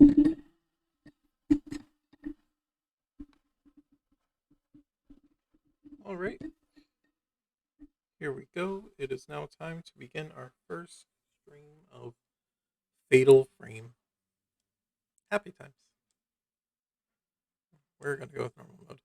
All right, here we go. It is now time to begin our first stream of Fatal Frame. Happy times. We're going to go with normal mode.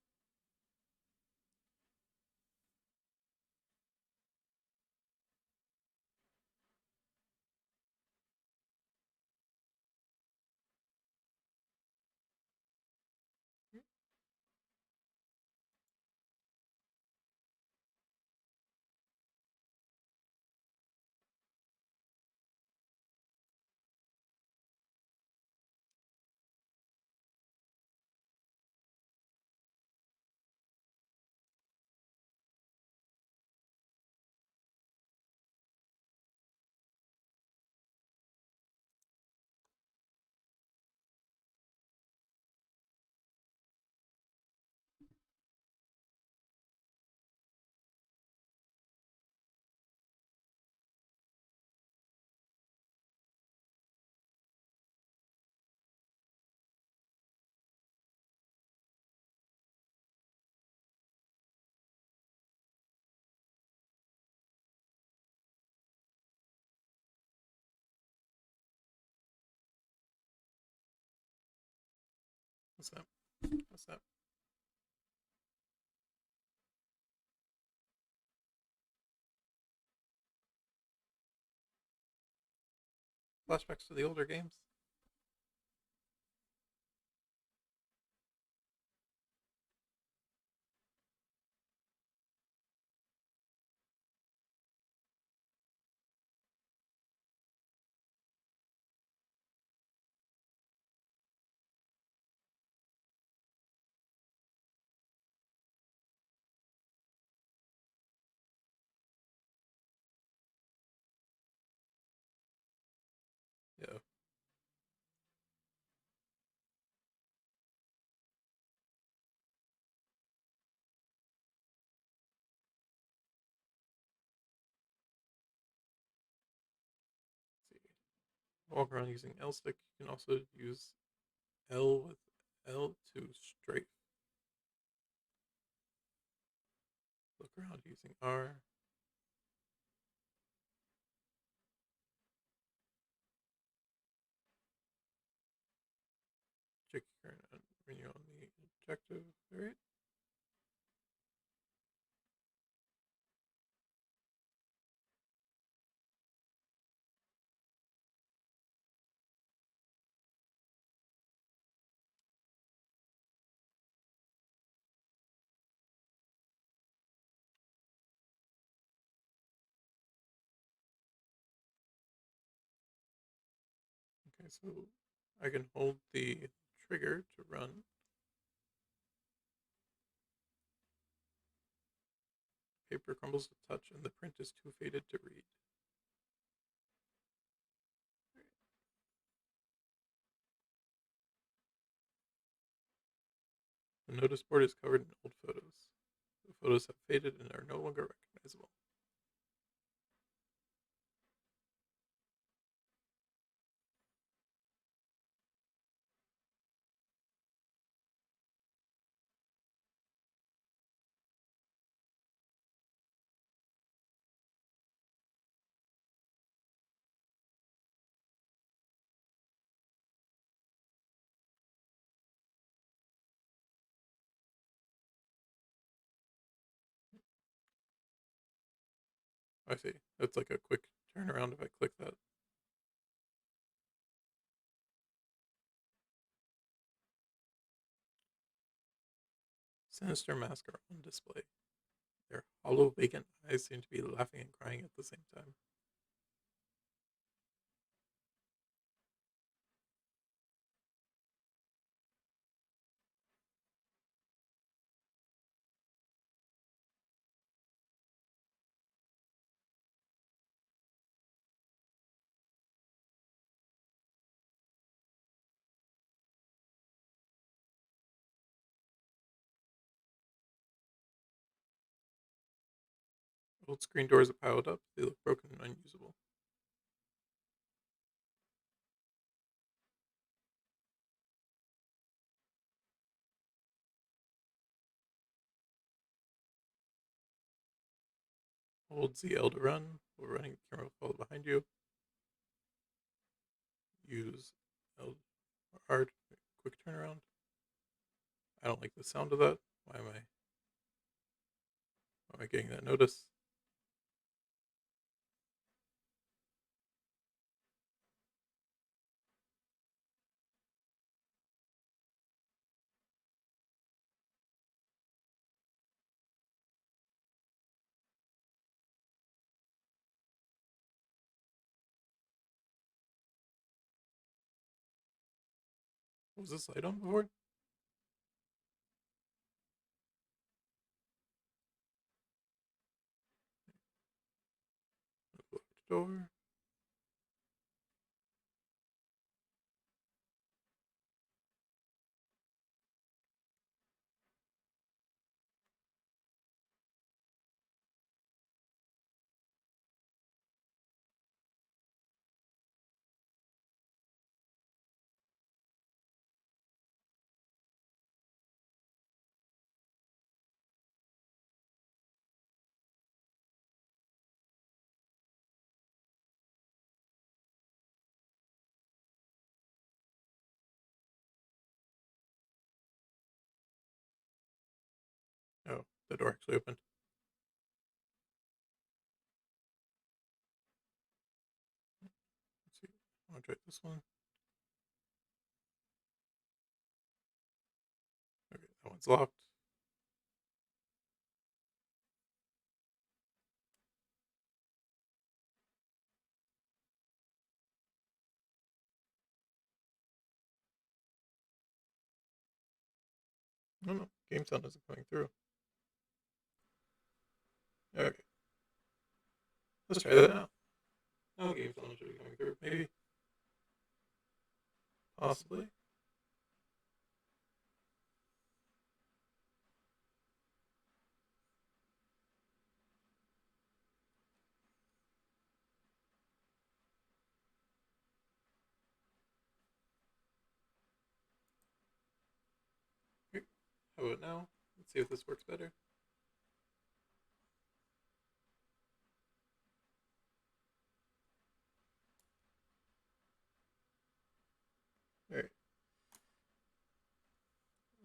What's up? What's up? Flashbacks to the older games. Yeah. Let's see. Walk around using L stick. You can also use L with L to strafe. Look around using R. Check your current when you're on the objective. Alright. Okay, so I can hold the trigger to run. Paper crumbles to touch, and the print is too faded to read. The notice board is covered in old photos. The photos have faded and are no longer recognizable. I see. That's like a quick turnaround if I click that. Sinister masks are on display. Their hollow, vacant eyes seem to be laughing and crying at the same time. Old screen doors are piled up. They look broken and unusable. Hold ZL to run. While running, the camera will follow behind you. Use L or R to make quick turnaround. I don't like the sound of that. Why am I getting that notice? Was this light on before? Door. Oh, the door actually opened. Let's see. I want to try this one. Okay, that one's locked. No, game sound isn't coming through. Okay, let's try that out. No, game sound should be coming through. Maybe. Possibly. Okay, how about now? Let's see if this works better. Alright.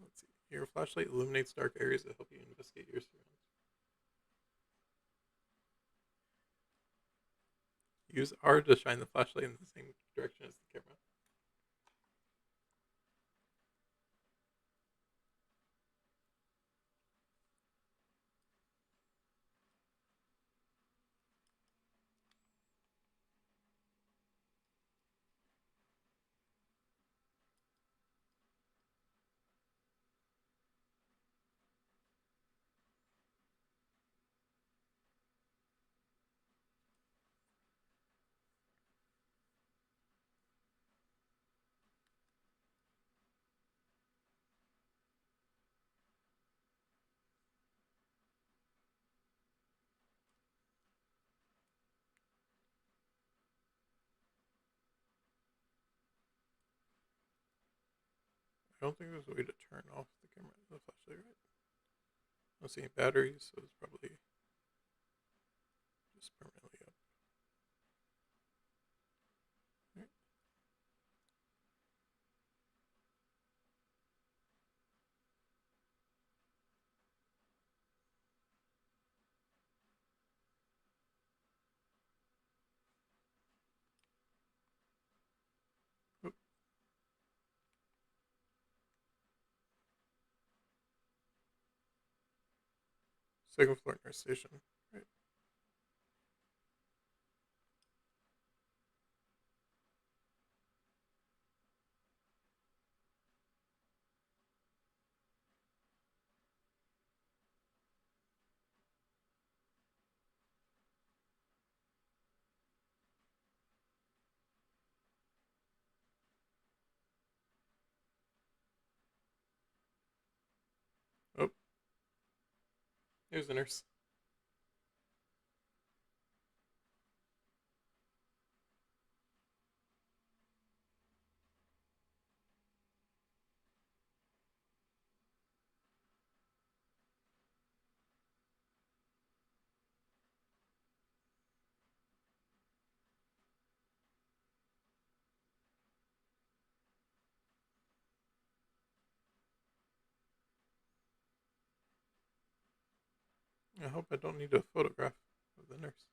Let's see. Your flashlight illuminates dark areas that help you investigate your surroundings. Use R to shine the flashlight in the same direction as the camera. I don't think there's a way to turn off the camera, the flashlight, right? I don't see any batteries, so it's probably just permanently up. Right. Oh, second floor nurse station. Right. Oh, there's the nurse. I hope I don't need a photograph of the nurse.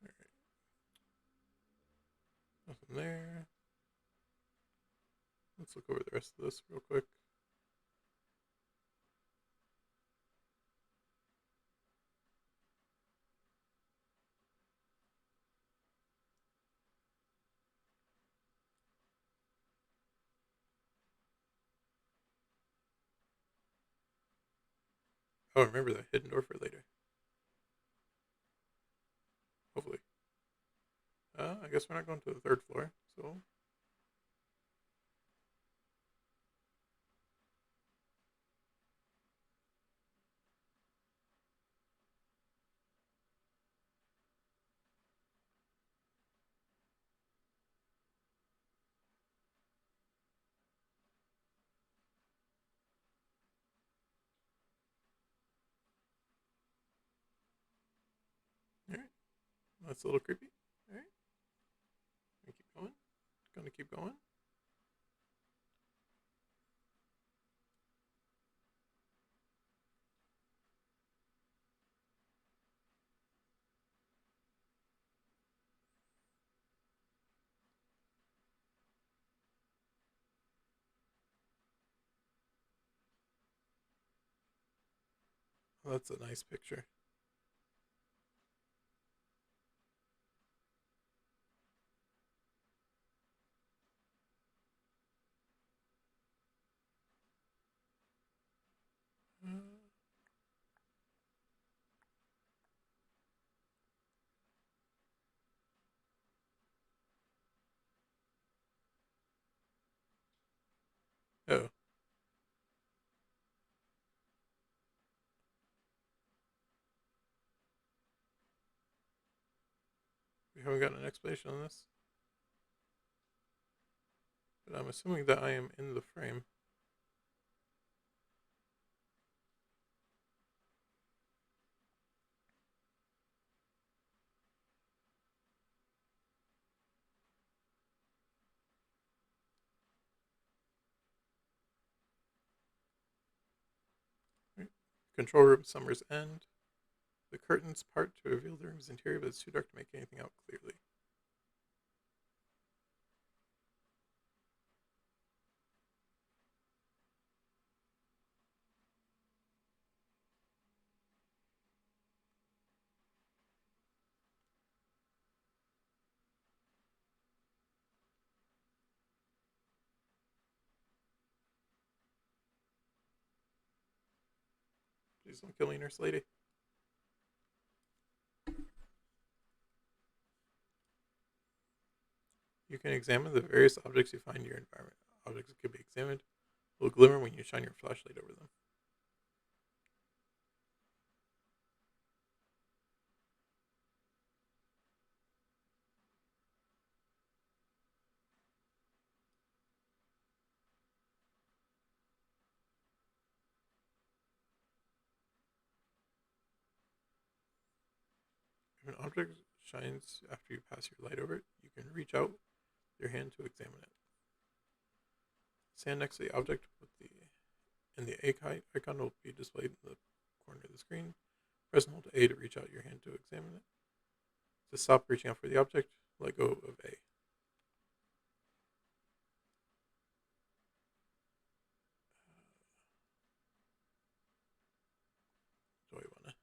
Alright, nothing there. Let's look over the rest of this real quick. Oh, remember that hidden door for later. Hopefully. I guess we're not going to the third floor, so. Alright, that's a little creepy. Alright, keep going. Gonna keep going. Oh, that's a nice picture. Uh, oh, we haven't gotten an explanation on this. But I'm assuming that I am in the frame. Right. Control room, summer's end. The curtains part to reveal the room's interior, but it's too dark to make anything out clearly. Please don't kill me, nurse lady. You can examine the various objects you find in your environment. Objects that can be examined will glimmer when you shine your flashlight over them. If an object shines after you pass your light over it, you can reach out your hand to examine it. Stand next to the object and the icon will be displayed in the corner of the screen. Press and hold A to reach out your hand to examine it. To stop reaching out for the object, let go of A. Do I want to?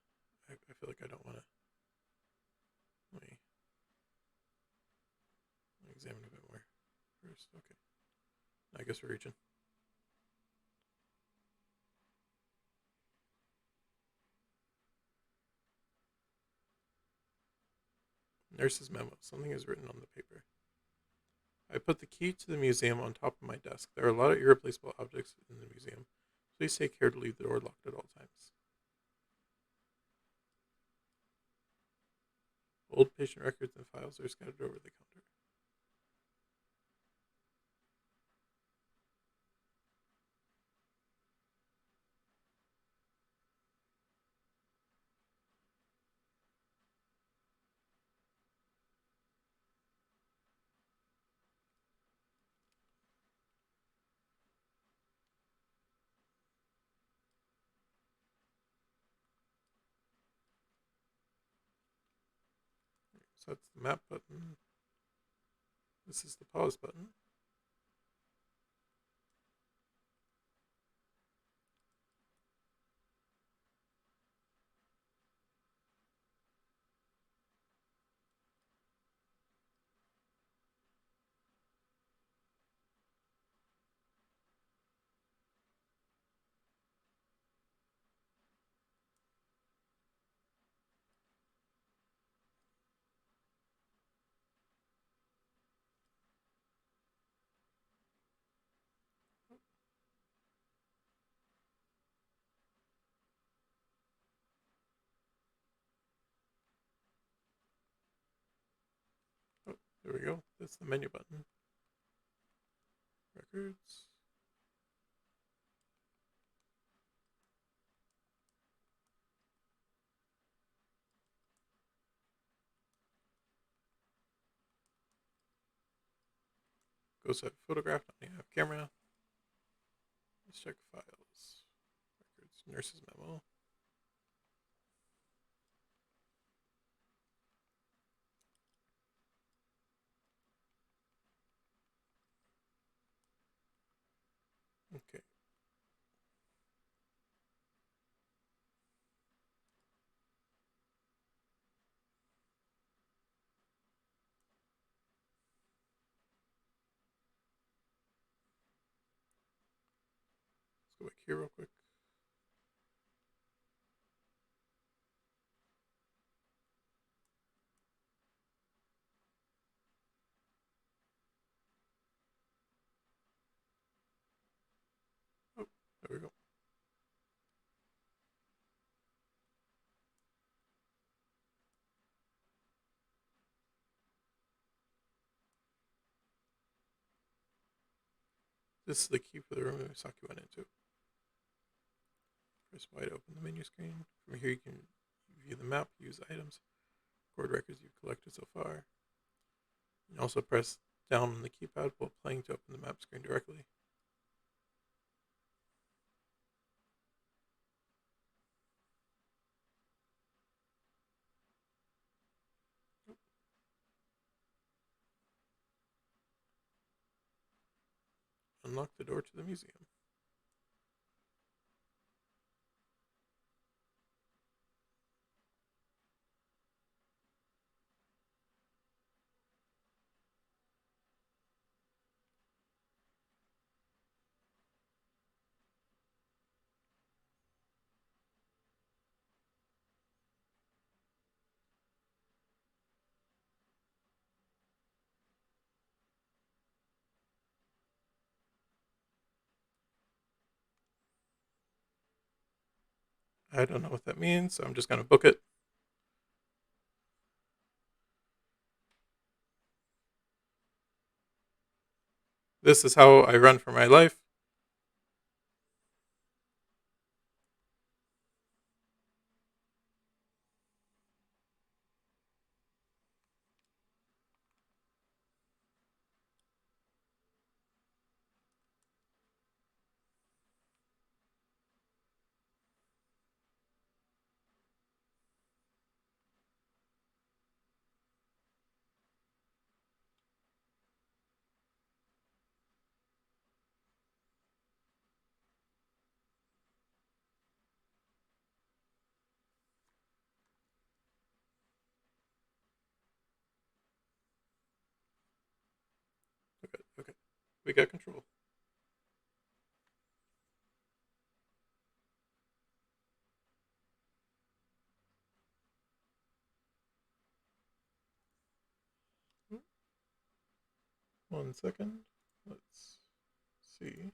I feel like I don't want to. Let me examine a bit more first. Okay. I guess we're reaching. Nurse's memo. Something is written on the paper. I put the key to the museum on top of my desk. There are a lot of irreplaceable objects in the museum. Please take care to leave the door locked at all times. Old patient records and files are scattered over the counter. So that's the map button. This is the pause button. Oh, there we go. That's the menu button. Records. Go set photograph, don't have camera. Let's check files. Records, nurse's memo. Okay. Let's go back here real quick. Oh, there we go. This is the key for the room Misaki went into. Press wide open the menu screen. From here you can view the map, use items, record records you've collected so far. You can also press down on the keypad while playing to open the map screen directly. Unlock the door to the museum. I don't know what that means, so I'm just going to book it. This is how I run for my life. Okay. We got control. One second. Let's see.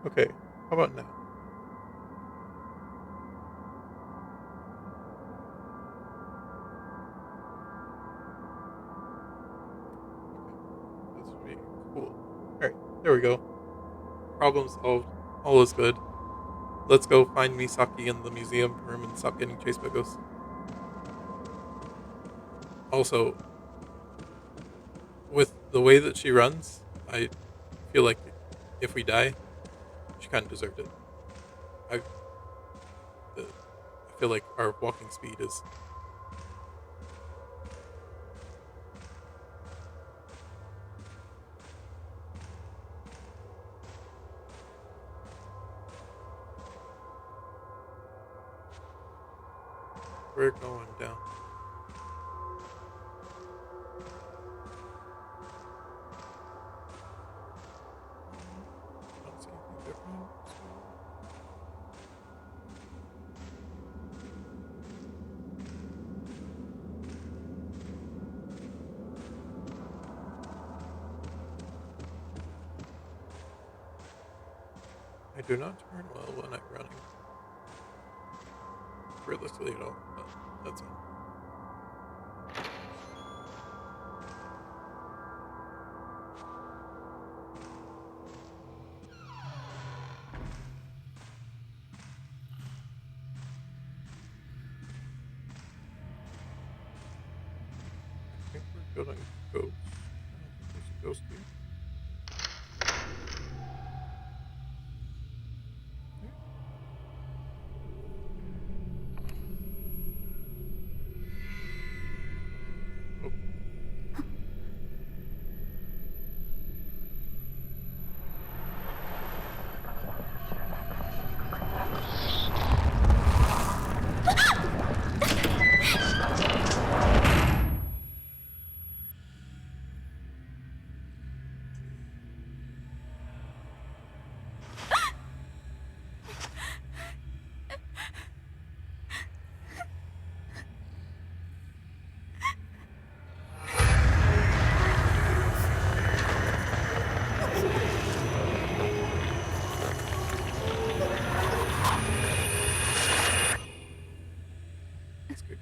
Okay, how about now? Okay, this should be cool. Alright, there we go. Problem solved. All is good. Let's go find Misaki in the museum room and stop getting chased by ghosts. Also, with the way that she runs, I feel like if we die, she kind of deserved it. I, I feel like our walking speed is. We're going down. I don't see anything different. So I do not turn well when I'm running. Realistically at all, but that's fine. I think we're good on ghosts. I don't think there's a ghost here. Yeah. Oh, that's creepy.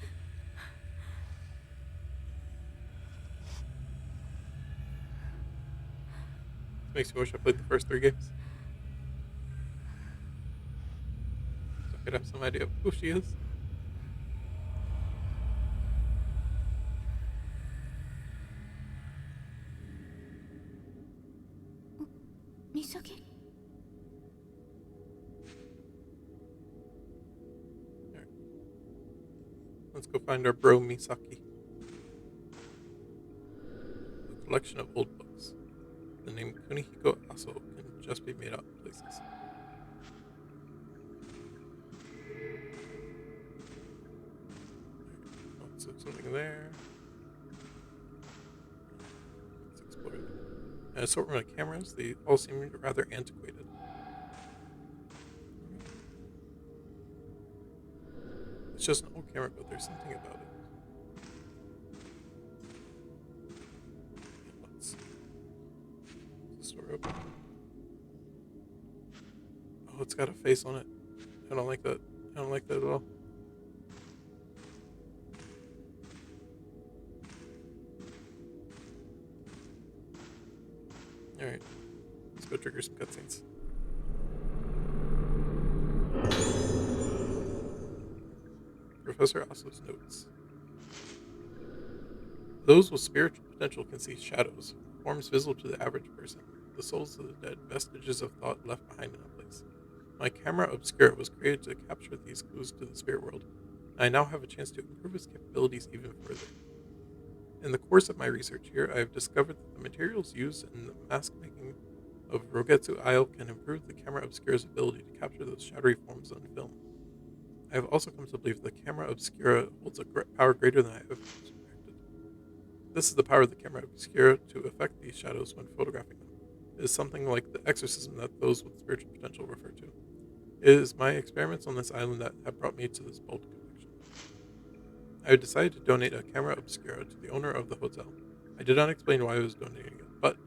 This makes me wish I played the first 3 games, so I could have some idea of who she is. Misaki? Alright, let's go find our bro Misaki. A collection of old books. The name Kunihiko Aso can just be made out in places. Oh, so something there. Let's explore it. An assortment of cameras, they all seem rather antiquated. It's just an old camera, but there's something about it. Let's see. Is the store open? Oh, it's got a face on it. I don't like that. I don't like that at all. Alright. Let's go trigger some cutscenes. Professor Aso's notes. Those with spiritual potential can see shadows, forms visible to the average person, the souls of the dead, vestiges of thought left behind in a place. My camera obscura was created to capture these clues to the spirit world, and I now have a chance to improve its capabilities even further. In the course of my research here, I have discovered that the materials used in the mask making of Rogetsu Isle can improve the camera obscura's ability to capture those shadowy forms on film. I have also come to believe the camera obscura holds a power greater than I have suspected. This is the power of the camera obscura to affect these shadows when photographing them. It is something like the exorcism that those with spiritual potential refer to. It is my experiments on this island that have brought me to this bold conviction. I had decided to donate a camera obscura to the owner of the hotel. I did not explain why I was donating it, but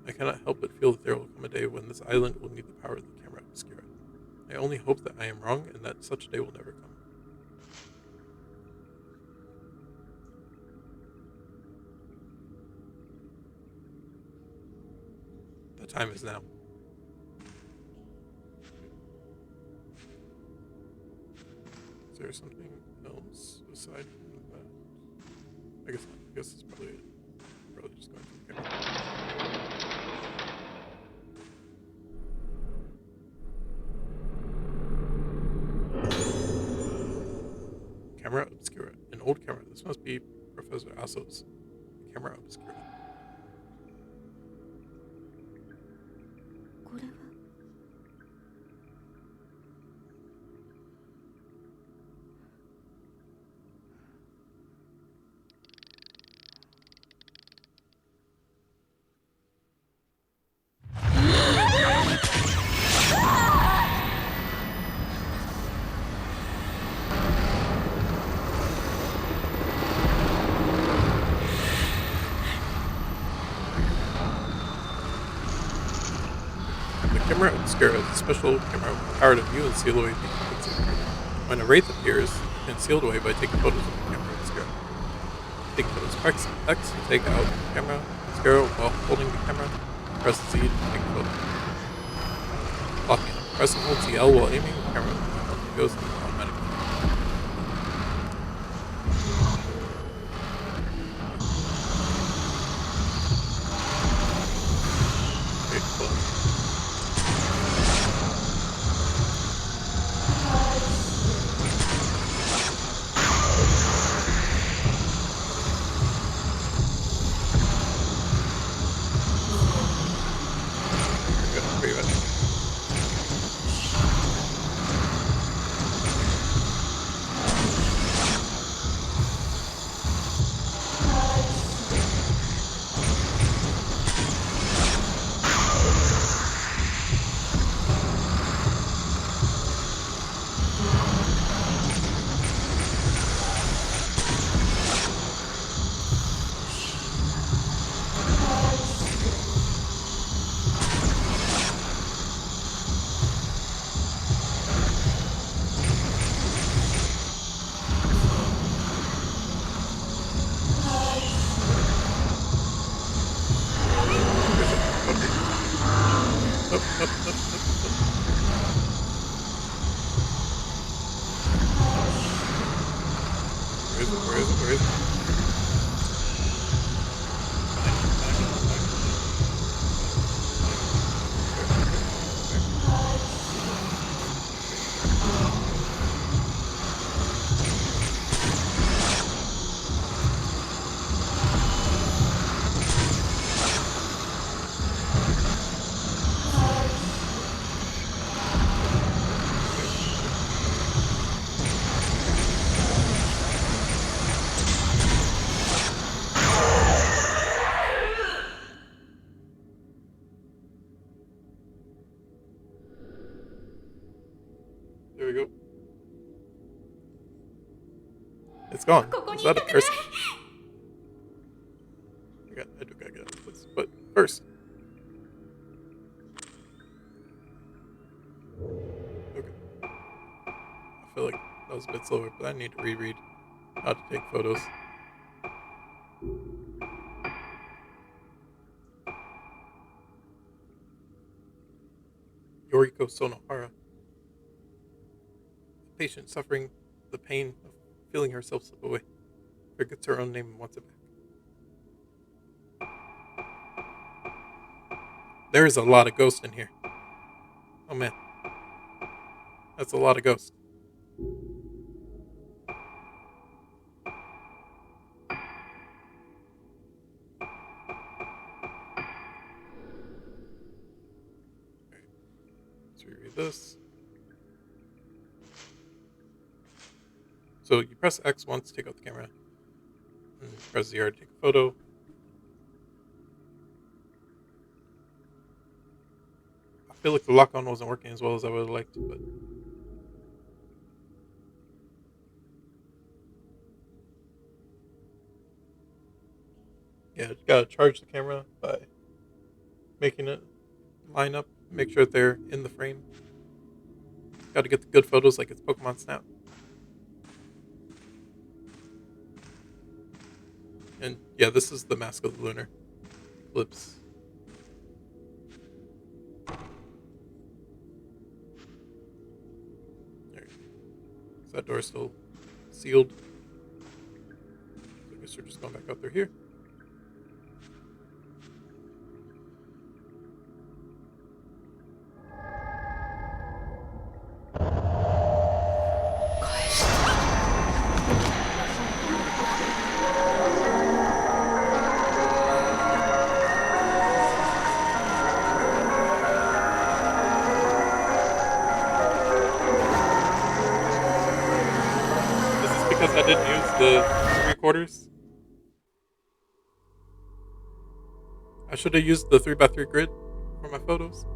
I cannot help but feel that there will come a day when this island will need the power of the camera obscure it. I only hope that I am wrong and that such a day will never come. The time is now. Is there something else aside from that? I guess not. I guess it's probably it. Probably just going to the camera. Camera obscura. An old camera. This must be Professor Asso's camera obscura. これは The camera obscura is a special camera with the power to view and seal away the pixel. When a wraith appears, it can seal it away by taking photos of the camera obscura. Take photos. Press X to take out the camera obscura while holding the camera. Press Z to take a photo. Locking. Press and hold ZL while aiming. The camera goes automatically. Okay, cool. Pretty much. Up, up, up, up, up. Where is it? Where is it? Where is it? There we go. It's gone. Is that a person? I do gotta get out of this. But first. Okay. I feel like that was a bit slower, but I need to reread how to take photos. Yoriko Sonohara. A patient suffering the pain of feeling herself slip away. Forgets her own name and wants it back. There is a lot of ghosts in here. Oh man. That's a lot of ghosts. Alright. Let's reread this. So you press X once to take out the camera. And press ZR to take a photo. I feel like the lock-on wasn't working as well as I would have liked, but yeah, you gotta charge the camera by making it line up, make sure that they're in the frame. Got to get the good photos like it's Pokemon Snap. And yeah, this is the mask of the Lunar Eclipse. There. Is that door still sealed? So I guess we're just going back out through here. Because I didn't use the 3/4. I should have used the 3x3 grid for my photos.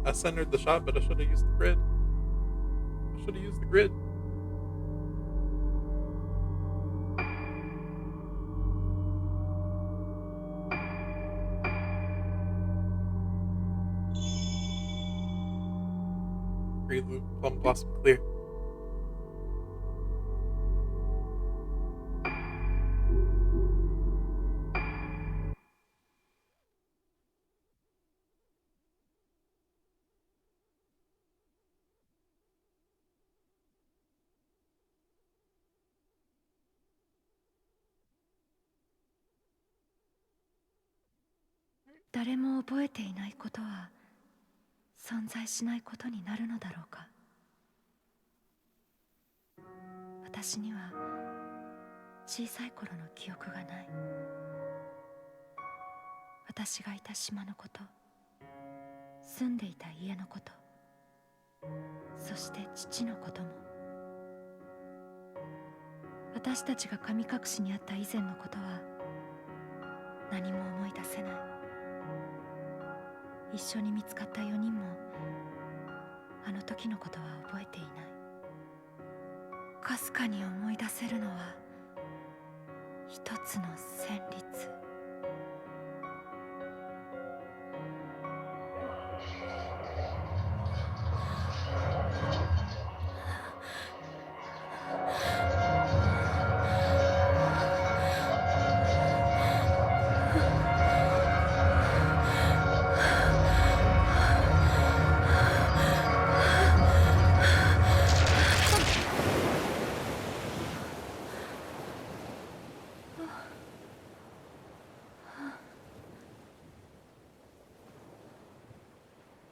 I centered the shot, but I should have used the grid. I should have used the grid. Green loop, plum blossom clear.誰も覚えていないことは存在しないことになるのだろうか。私には小さい頃の記憶がない。私がいた島のこと、住んでいた家のこと、そして父のことも。私たちが神隠しにあった以前のことは何も思い出せない。一緒に見つかった4人もあの時のことは覚えていない。かすかに思い出せるのは一つの旋律。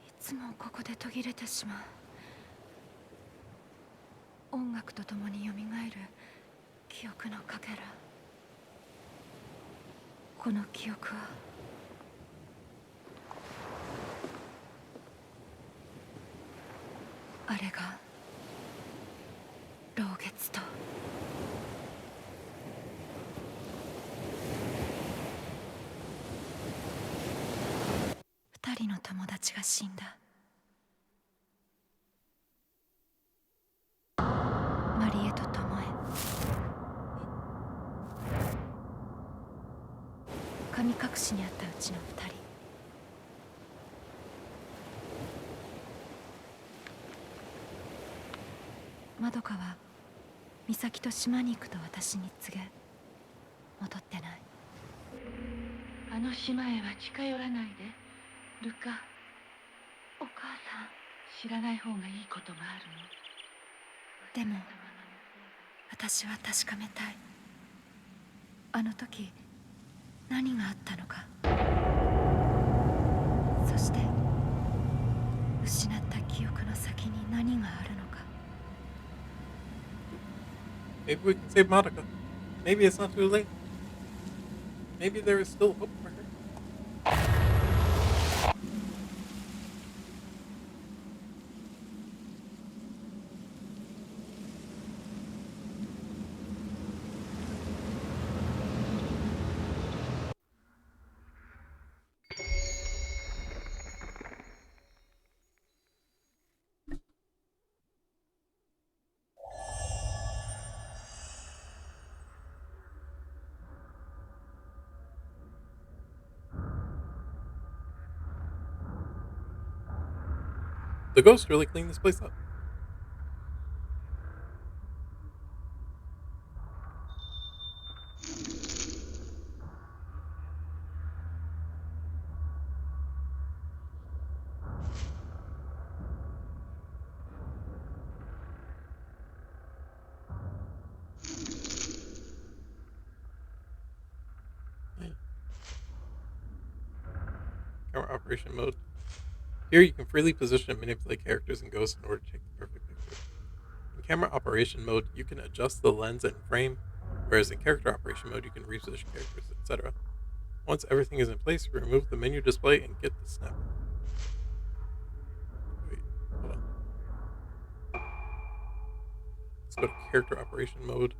いつもここで途切れてしまう。音楽とともによみがえる記憶のかけら。この記憶はあれが老月と2人の友達が死んだ。マリエとトモエ。神隠しにあったうちの2人。まどかは美咲と島に行くと私に告げ、戻ってない。あの島へは近寄らないで、ルカ。お母さん。知らない方がいいことがあるの。でも私は確かめたい。あの時何があったのか。そして失った記憶の先に何があるのか。 Maybe we can save Monica. Maybe it's not too late. Maybe there is still hope for her. The ghost really cleaned this place up. Yeah. Camera operation mode. Here you can freely position and manipulate characters and ghosts in order to take the perfect picture. In camera operation mode, you can adjust the lens and frame, whereas in character operation mode, you can reposition characters, etc. Once everything is in place, remove the menu display and get the snap. Wait, hold on. Let's go to character operation mode.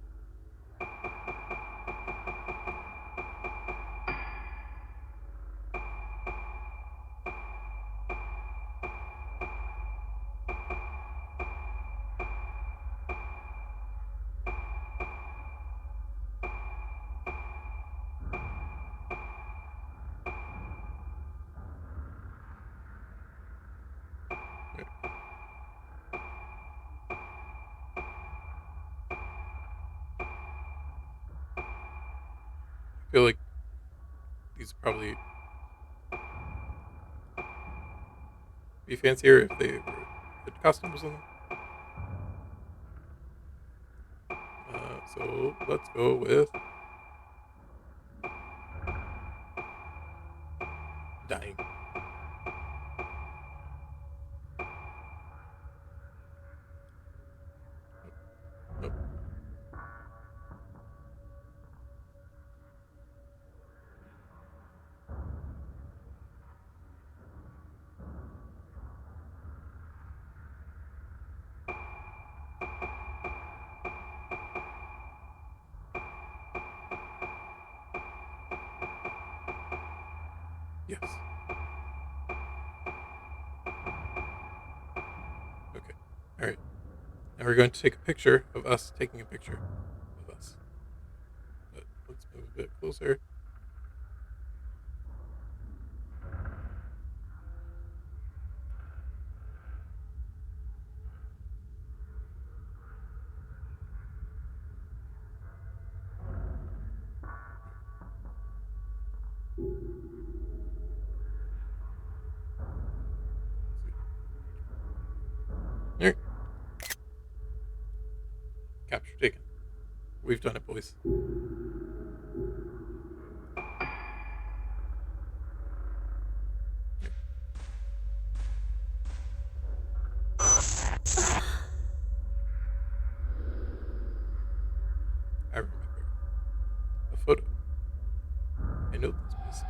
There. I feel like these would probably be fancier if they had costumes on them. So let's go with dying. Nope. Yes. Okay. All right. Now we're going to take a picture of us taking a picture of us. But let's move a bit closer. All right. Capture taken. We've done it, boys. I remember. A photo. I know this place.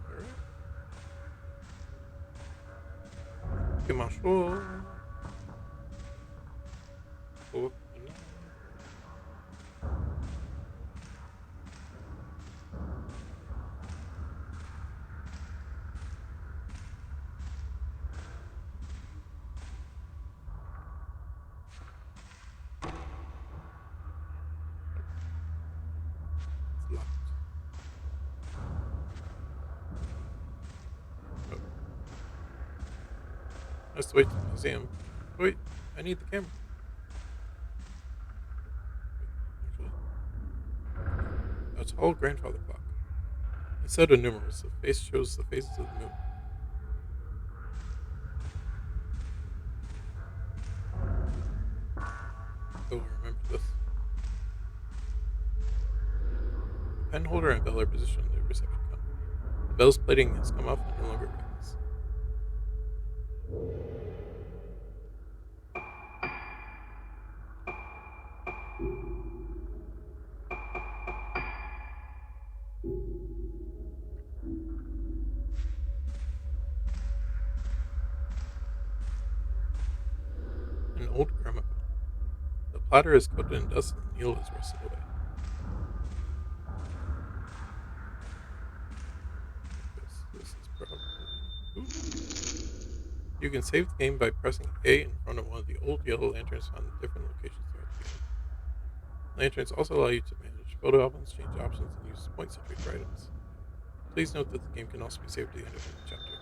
All right. Que marchou. Oh, no. It's locked. Oh. Let's wait to the museum. Wait, I need the camera. Wait, actually. A tall grandfather clock. Instead of numerals, the face shows the phases of the moon. Oh, remember this. The pen holder and bell are positioned in the reception counter. The bell's plating has come off and no longer rings. old gramophone. The platter is coated in dust and the needle is rusted away. This is probably... Ooh. You can save the game by pressing A in front of one of the old yellow lanterns found in different locations throughout the game. Lanterns also allow you to manage photo albums, change options, and use points to trade for items. Please note that the game can also be saved at the end of any chapter.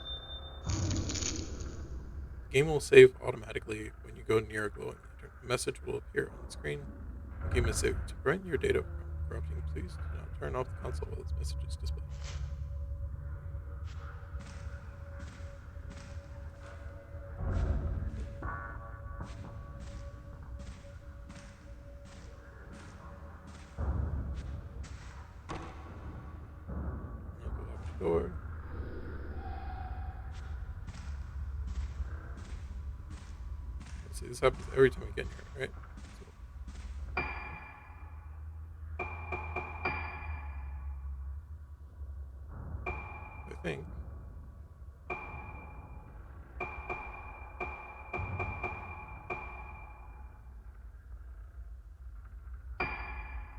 The game will save automatically when you go near a glowing lantern. A message will appear on the screen. The game is saved. To prevent your data from corrupting, please do not turn off the console while this message is displayed. I'll go out the door. Let's see, this happens every time we get in here, right? So, I think.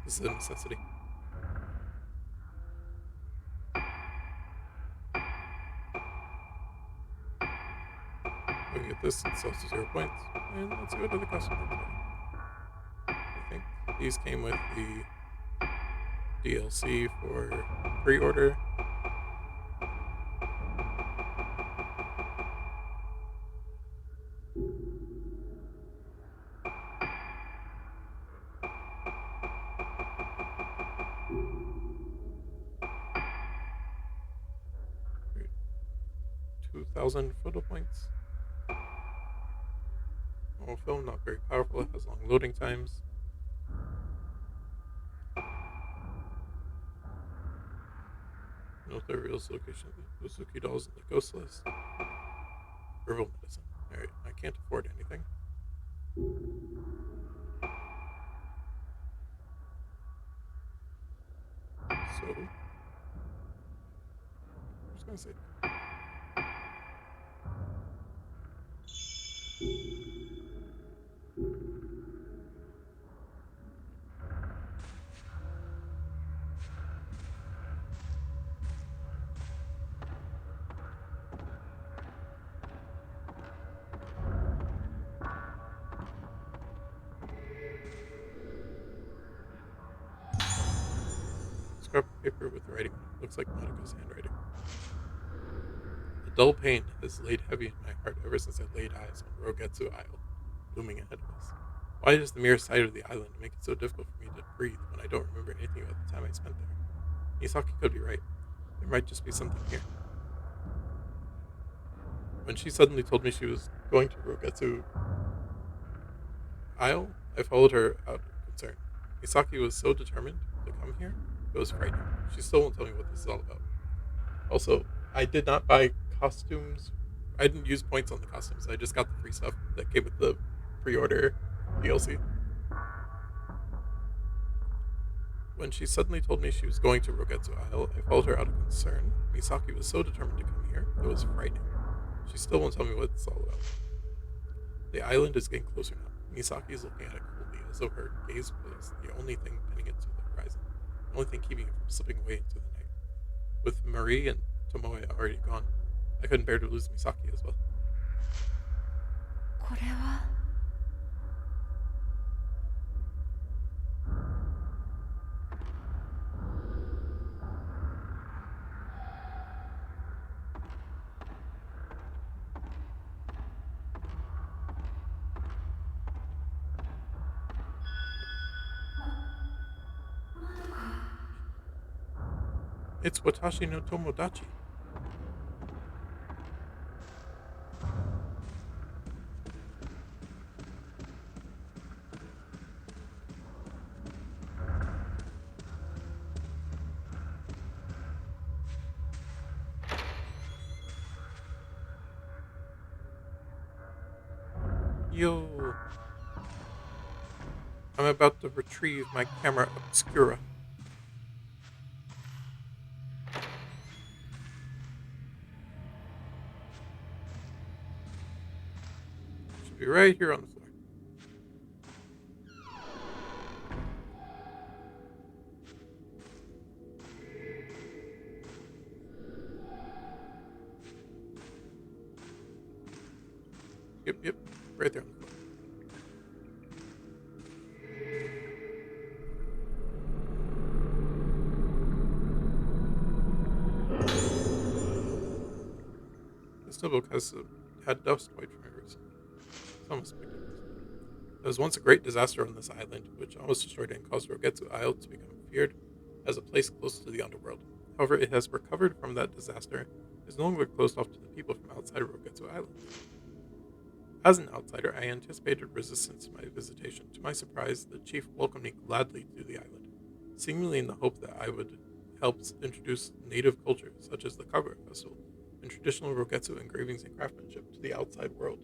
This is a necessity. We get this, it sells to 0 points. And let's see what other customers are. I think these came with the DLC for pre-order. Great. 2,000 photo points. Normal film, not very powerful, it has long loading times. Note the real location of the Uzuki dolls in the ghost list. Herbal medicine. Alright, I can't afford anything. So, I'm just gonna say. Scrap paper with writing on it. Looks like Monika's handwriting. A dull pain has laid heavy in my heart ever since I laid eyes on Rogetsu Isle, looming ahead of us. Why does the mere sight of the island make it so difficult for me to breathe when I don't remember anything about the time I spent there? Misaki could be right. There might just be something here. When she suddenly told me she was going to Rogetsu Isle, I followed her out of concern. Misaki was so determined to come here, it was frightening. She still won't tell me what this is all about. Also, I did not buy costumes. I didn't use points on the costumes. I just got the free stuff that came with the pre-order DLC. When she suddenly told me she was going to Rogetsu Isle, I followed her out of concern. Misaki was so determined to come here, it was frightening. She still won't tell me what it's all about. The island is getting closer now. Misaki is looking at it coolly, as though her gaze was the only thing pinning it to the horizon, the only thing keeping it from slipping away into the night. With Marie and Tomoya already gone, I couldn't bear to lose Misaki as well. これは It's Watashi no Tomodachi. Yo. I'm about to retrieve my camera obscura. Should be right here on the floor. Yep. Right there on the floor. This notebook has had dust wiped from it recently. It's almost ridiculous. There was once a great disaster on this island, which almost destroyed and caused Rogetsu Isle to become feared as a place close to the underworld. However, it has recovered from that disaster and is no longer closed off to the people from outside of Rogetsu Island. As an outsider, I anticipated resistance to my visitation. To my surprise, the chief welcomed me gladly to the island, seemingly in the hope that I would help introduce native culture, such as the Kagura Festival, and traditional Rogetsu engravings and craftsmanship to the outside world.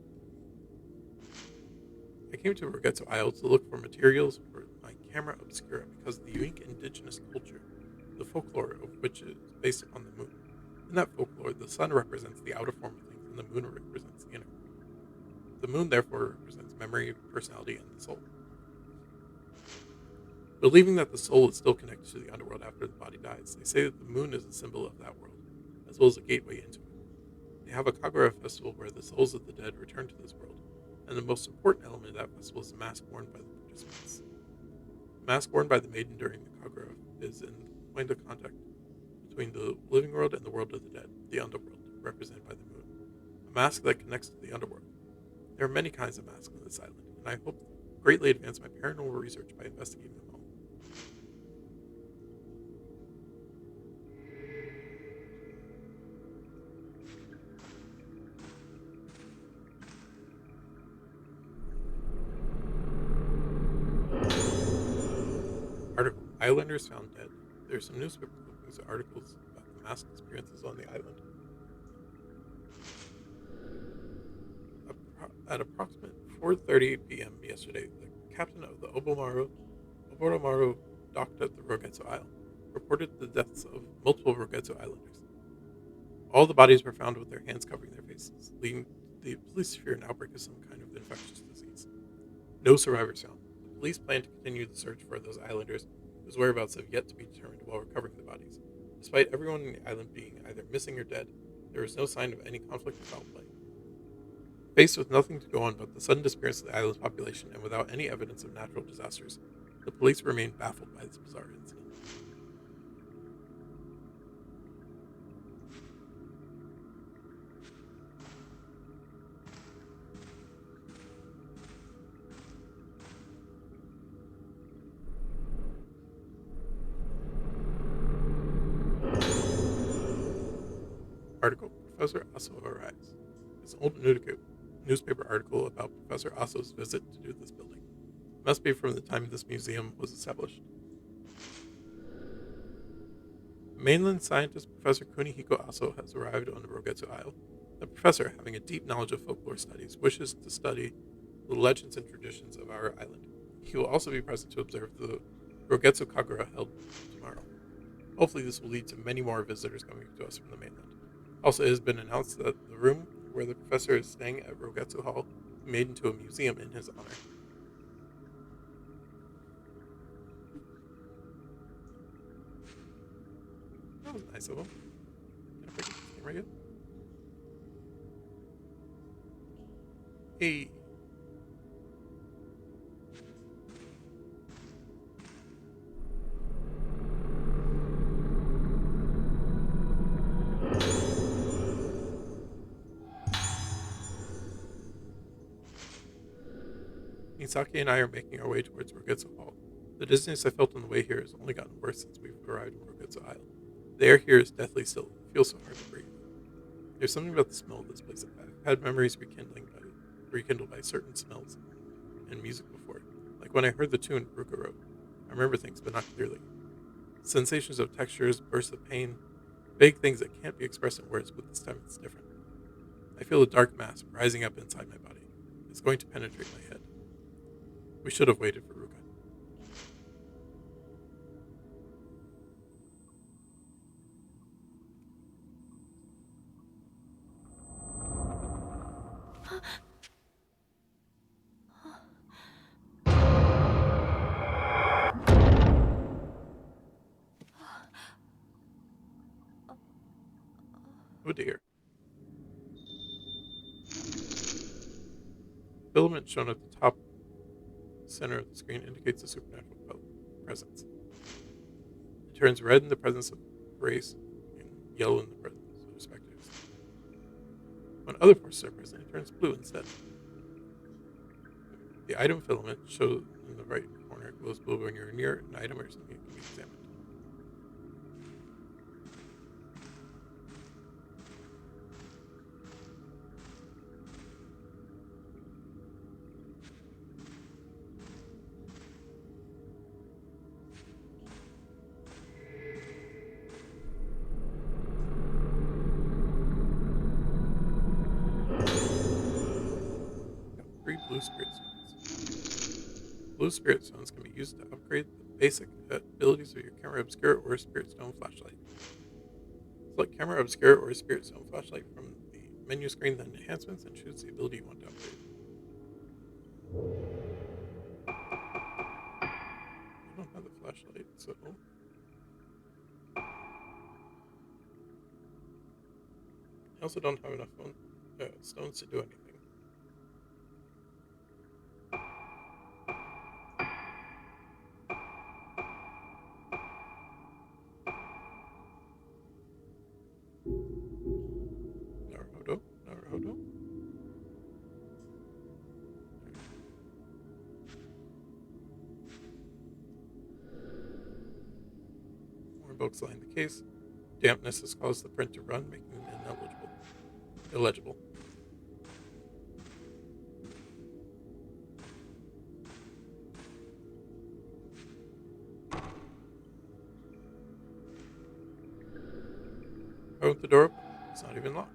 I came to Rogetsu Isle to look for materials for my camera obscura because of the unique indigenous culture, the folklore of which is based upon the moon. In that folklore, the sun represents the outer form of things and the moon represents the inner. The moon therefore represents memory, personality, and the soul. Believing that the soul is still connected to the underworld after the body dies, they say that the moon is a symbol of that world, as well as a gateway into it. They have a Kagura festival where the souls of the dead return to this world, and the most important element of that festival is the mask worn by the participants. The mask worn by the maiden during the Kagura is in point of contact between the living world and the world of the dead, the underworld, represented by the moon. A mask that connects to the underworld. There are many kinds of masks on this island, and I hope to greatly advance my paranormal research by investigating them all. Article: Islanders found dead. There are some newspaper clippings and articles about the masked experiences on the island. At approximate 4:30 p.m. yesterday, the captain of the Oboromaru docked at the Rogetsu Isle, reported the deaths of multiple Rogetsu Islanders. All the bodies were found with their hands covering their faces, leading the police to fear an outbreak of some kind of infectious disease. No survivors found. The police plan to continue the search for those islanders whose whereabouts have yet to be determined while recovering the bodies. Despite everyone on the island being either missing or dead, there is no sign of any conflict or foul play. Faced with nothing to go on but the sudden disappearance of the island's population and without any evidence of natural disasters, the police remain baffled by this bizarre incident. Article: Professor Aso arrives. It's an old newspaper article about Professor Aso's visit to this building. It must be from the time this museum was established. Mainland scientist Professor Kunihiko Aso has arrived on the Rogetsu Isle. The professor, having a deep knowledge of folklore studies, wishes to study the legends and traditions of our island. He will also be present to observe the Rogetsu Kagura held tomorrow. Hopefully this will lead to many more visitors coming to us from the mainland. Also, it has been announced that the room where the professor is staying at Rogetsu Hall will be made into a museum in his honor. That was nice of him. Can I pick up this camera again? Hey. Misaki and I are making our way towards Rogetsu Hall. The dizziness I felt on the way here has only gotten worse since we've arrived in Rogetsu Isle. The air here is deathly still. It feels so hard to breathe. There's something about the smell of this place. I've had memories rekindled by certain smells and music before. Like when I heard the tune Ruka wrote. I remember things, but not clearly. Sensations of textures, bursts of pain, vague things that can't be expressed in words, but this time it's different. I feel a dark mass rising up inside my body. It's going to penetrate my head. We should have waited for Ruka. Oh dear. filament shown at the top center of the screen indicates a supernatural presence. It turns red in the presence of grace and yellow in the presence of specters. When other forces are present, it turns blue instead. The item filament shown in the right corner glows blue when you're near an item or something that can be examined. Got 3 blue spirit stones. Blue spirit stones can be used to upgrade the basic abilities of your camera obscura or spirit stone flashlight. Select camera obscura or spirit stone flashlight from the menu screen, then enhancements, and choose the ability you want to upgrade. I don't have the flashlight, so I also don't have enough stones to do anything. Naruhodo. More books line the case. Dampness has caused the print to run, making it illegible. I opened the door open. It's not even locked.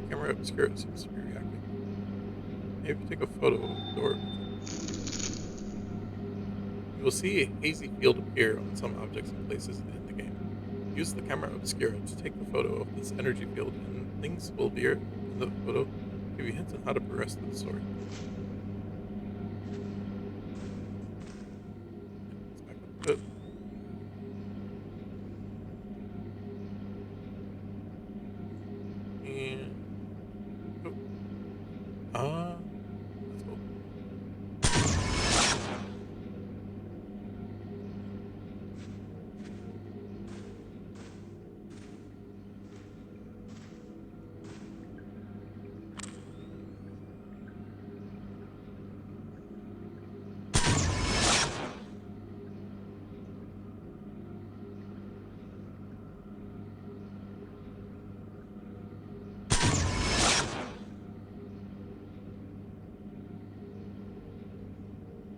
The camera obscura seems to be reacting. Maybe if you take a photo of the door, you will see a hazy field appear on some objects and places in the game. Use the camera obscura to take the photo of this energy field, and things will appear in the photo to give you hints on how to progress through the story. Let's back up a bit. And let's go.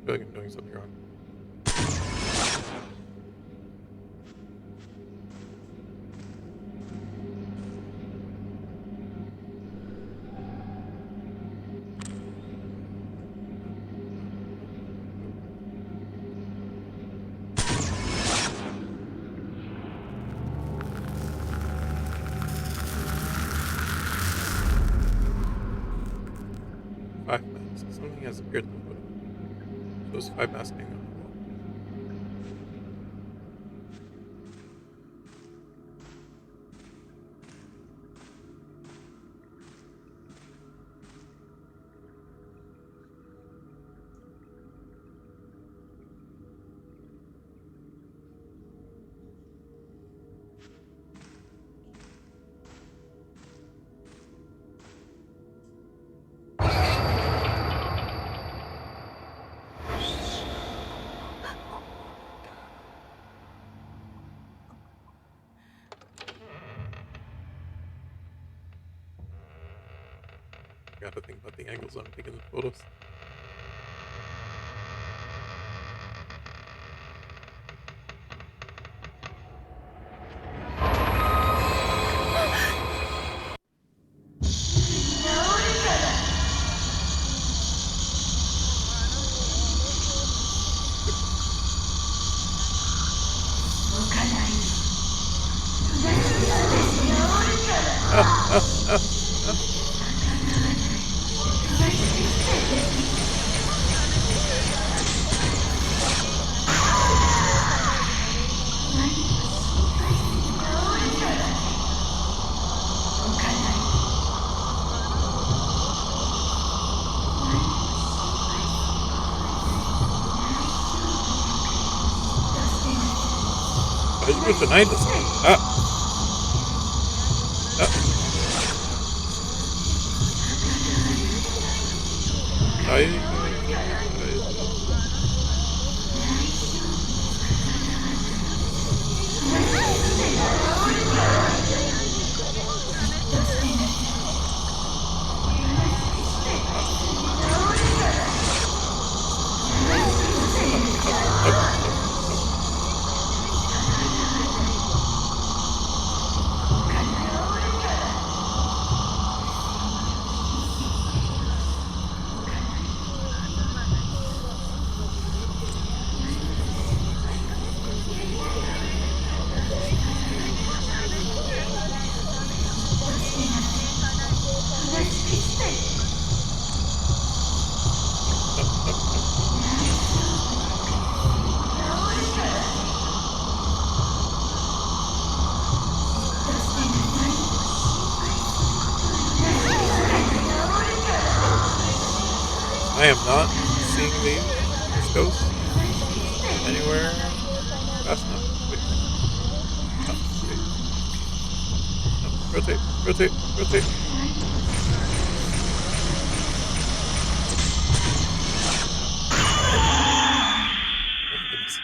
I feel like I'm doing something wrong. Five masks. Something has appeared in the photo. Shows 5 masks hanging on the wall. I gotta think about the angles I'm taking the photos. Kryptonite is ah. Die. I am not seeing these ghosts anywhere fast enough. Wait. Oh, wait. No. Rotate, rotate, rotate. Oh my goodness.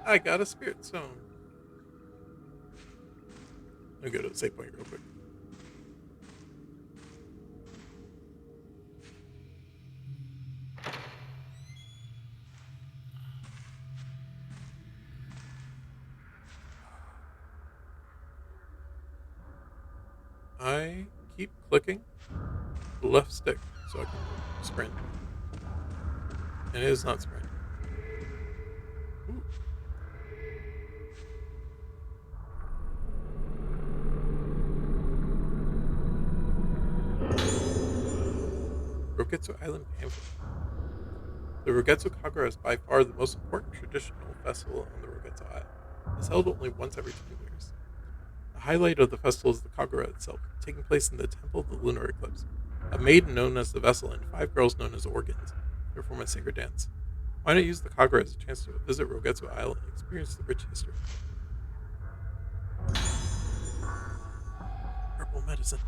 I got a spirit stone. I'll go to the save point real quick. I keep clicking the left stick so I can sprint. And it is not sprint. Ooh. Rogetsu Island pamphlet. The Rogetsu Kagura is by far the most important traditional festival on the Rogetsu Isle. It's held only once every 10 years. The highlight of the festival is the Kagura itself, taking place in the Temple of the Lunar Eclipse. A maiden known as the Vessel and 5 girls known as Organs perform a sacred dance. Why not use the Kagura as a chance to visit Rogetsu Isle and experience the rich history? Herbal medicine.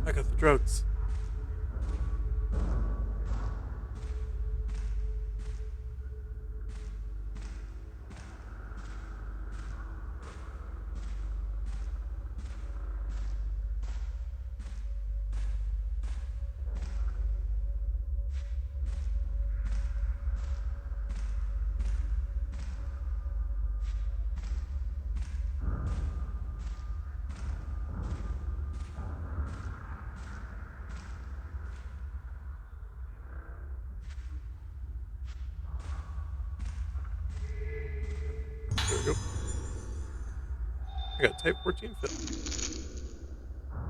I got the drugs. There we go. I got type 14 film.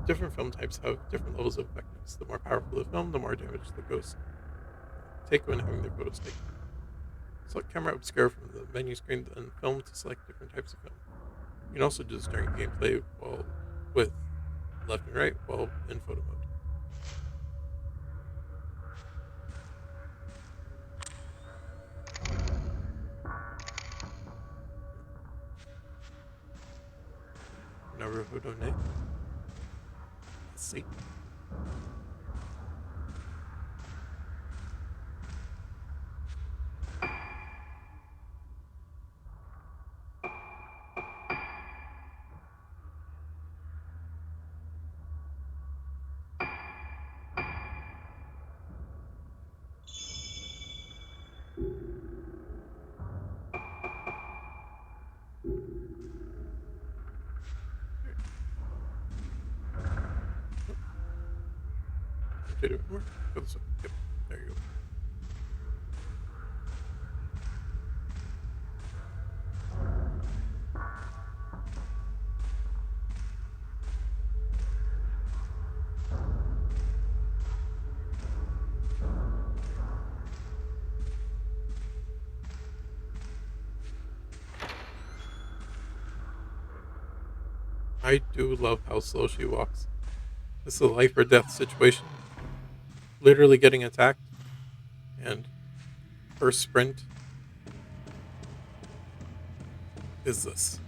Different film types have different levels of effectiveness. The more powerful the film, the more damage the ghosts take when having their photos taken. Select camera obscure from the menu screen, then film to select different types of film. You can also do this during gameplay while with left and right while in photo mode. Naruhodo Ne. Let's see. Rotate it more. Go this way. Yep. There you go. I do love how slow she walks. This is a life or death situation. Literally getting attacked, and her sprint is this.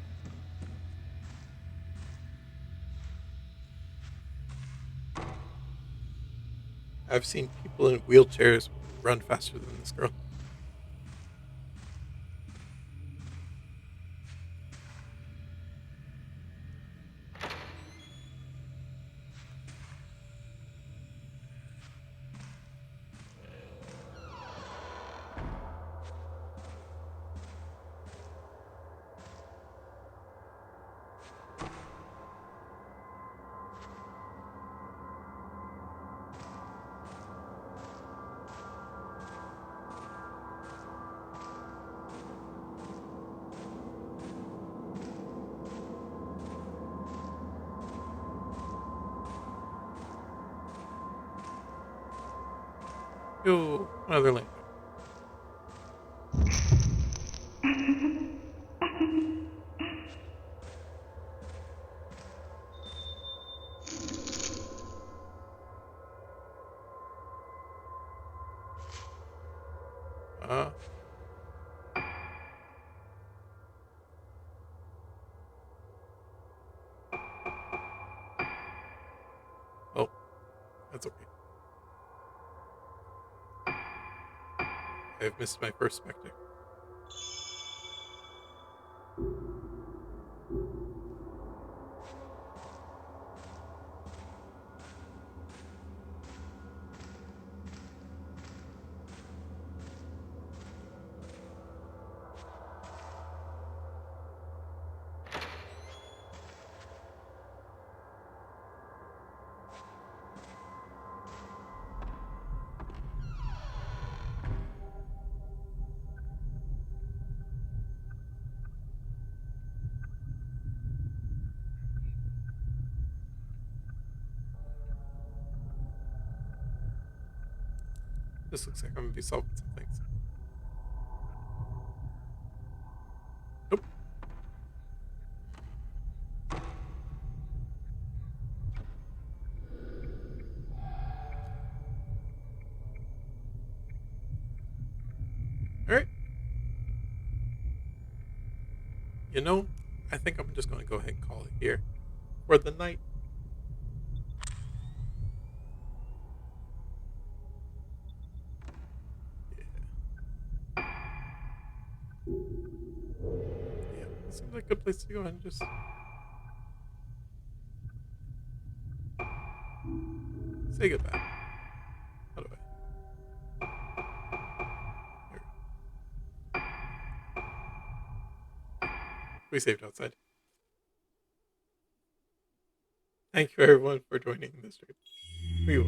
I've seen people in wheelchairs run faster than this girl. Yo, another lane. Uh, oh, that's okay. I've missed my first spectre. This looks like I'm gonna be solving some things. Nope. All right. You know, I think I'm just gonna go ahead and call it here for the night. Yeah, this seems like a good place to go ahead and just say goodbye. How do I? There. We saved outside. Thank you everyone for joining this stream.